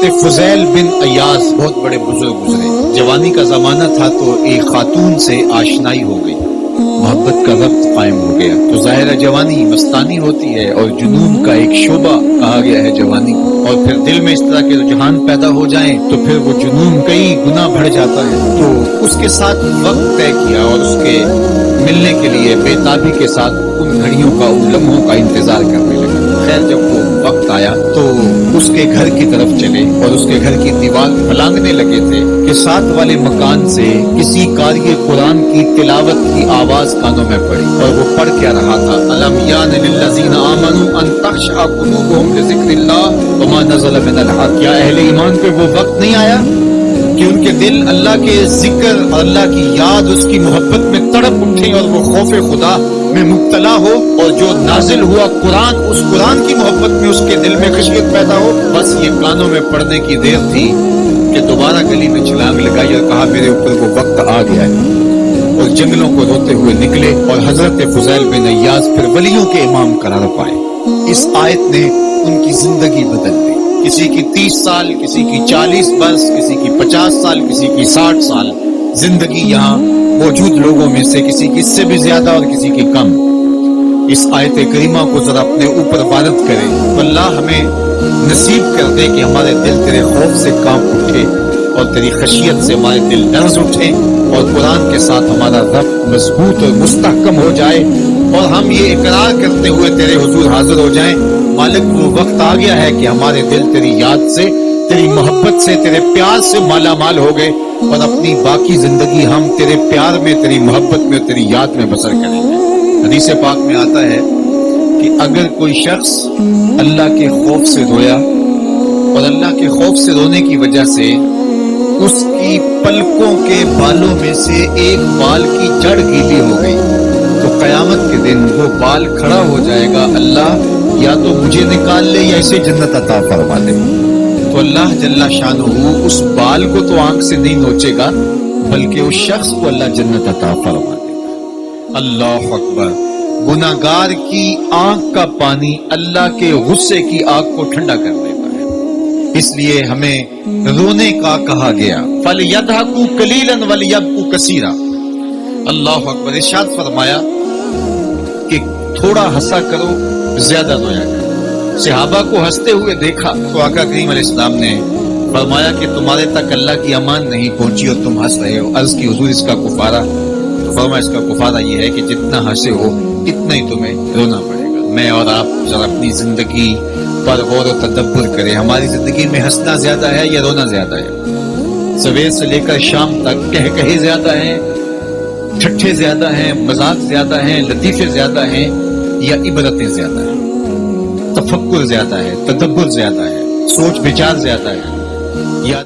حضرت فضیل بن ایاز بہت بڑے بزرگ گزرے. جوانی کا زمانہ تھا تو ایک خاتون سے آشنائی ہو گئی, محبت کا ربط قائم ہو گیا. تو ظاہر جوانی مستانی ہوتی ہے اور جنون کا ایک شعبہ کہا گیا ہے جوانی کو, اور پھر دل میں اس طرح کے رجحان پیدا ہو جائیں تو پھر وہ جنون کئی گنا بڑھ جاتا ہے. تو اس کے ساتھ وقت طے کیا اور اس کے ملنے کے لیے بے تابی کے ساتھ ان گھڑیوں کا, ان لمحوں کا انتظار کرنے لگے. خیر جب وہ وقت آیا تو اس کے گھر کی طرف چلے اور اس کے گھر کی دیوار پھلانگنے لگے تھے کہ ساتھ والے مکان سے کسی قاری قرآن کی تلاوت کی آواز کانوں میں پڑی, اور وہ پڑھ کیا رہا تھا, الم یان للذین آمنوا ان تخشع قلوبهم لذکر اللہ وما نزل من الحق. کیا اہل ایمان پہ وہ وقت نہیں آیا کہ ان کے دل اللہ کے ذکر اور اللہ کی یاد, اس کی محبت میں تڑپ اٹھیں اور وہ خوف خدا میں مبتلا ہو, اور جو نازل ہوا قرآن, اس قرآن کی محبت میں اس کے دل میں خشیت پیدا ہو. بس یہ کانوں میں پڑنے کی دیر تھی کہ دوبارہ گلی میں چھلانگ لگائی اور کہا میرے اوپر وہ وقت آ گیا ہے, اور جنگلوں کو روتے ہوئے نکلے اور حضرت فضیل بن ایاز پھر ولیوں کے امام قرار پائے. اس آیت نے ان کی زندگی بدل دی. کسی کی 30 سال, کسی کی 40 برس, کسی کی 50 سال, کسی کی 60 سال زندگی یہاں موجود لوگوں میں سے کسی کی اس سے بھی زیادہ اور کسی کی کم. اس آیت کریمہ کو ذرا اپنے اوپر وارد کریں تو اللہ ہمیں نصیب کر دے کہ ہمارے دل تیرے خوف سے کانپ اٹھے اور تیری خشیت سے ہمارے دل لرز اٹھے, اور قرآن کے ساتھ ہمارا ربط مضبوط اور مستحکم ہو جائے, اور ہم یہ اقرار کرتے ہوئے تیرے حضور حاضر ہو جائیں, مالک وہ وقت آ گیا ہے کہ ہمارے دل تیری یاد سے, تیری محبت سے, تیرے پیار سے مالا مال ہو گئے, اور اپنی باقی زندگی ہم تیرے پیار میں, تیری محبت میں, تیری یاد میں بسر کریں گے. حدیث پاک میں آتا ہے کہ اگر کوئی شخص اللہ کے خوف سے رویا اور اللہ کے خوف سے رونے کی وجہ سے اس کی پلکوں کے بالوں میں سے ایک بال کی جڑ گیلی ہو گئی, تو قیامت کے دن وہ بال کھڑا ہو جائے گا, اللہ یا تو مجھے نکال لے یا اسے جنت عطا فرما دے. تو اللہ جل شانہ اس بال کو تو آنکھ سے نہیں نوچے گا, بلکہ اس شخص کو اللہ جنت عطا فرما دے گا. اللہ اکبر. گناہگار کی آنکھ کا پانی اللہ کے غصے کی آگ کو ٹھنڈا کر دیتا ہے. اس لیے ہمیں رونے کا کہا گیا, فَلْيَضْحَكُوا قَلِيلًا وَلْيَبْكُوا كَثِيرًا. اللہ اکبر. ارشاد فرمایا کہ تھوڑا ہنسا کرو, زیادہ رویا کرو. صحابہ کو ہنستے ہوئے دیکھا تو آقا کریم علیہ السلام نے فرمایا کہ تمہارے تک اللہ کی امان نہیں پہنچی اور تم ہنس رہے ہو. عرض کی حضور اس کا کفارہ؟ تو فرمایا اس کا کفارہ یہ ہے کہ جتنا ہنسے ہو اتنا ہی تمہیں رونا پڑے گا. میں اور آپ ذرا اپنی زندگی پر غور و تدبر کریں. ہماری زندگی میں ہنسنا زیادہ ہے یا رونا زیادہ ہے؟ سویر سے لے کر شام تک کہے زیادہ ہیں, ٹھٹھے زیادہ ہیں, مذاق زیادہ ہیں, لطیفے زیادہ ہیں, یا عبرتیں زیادہ ہیں؟ تفکر زیادہ ہے, تدبر زیادہ ہے, سوچ بچار زیادہ ہے, یا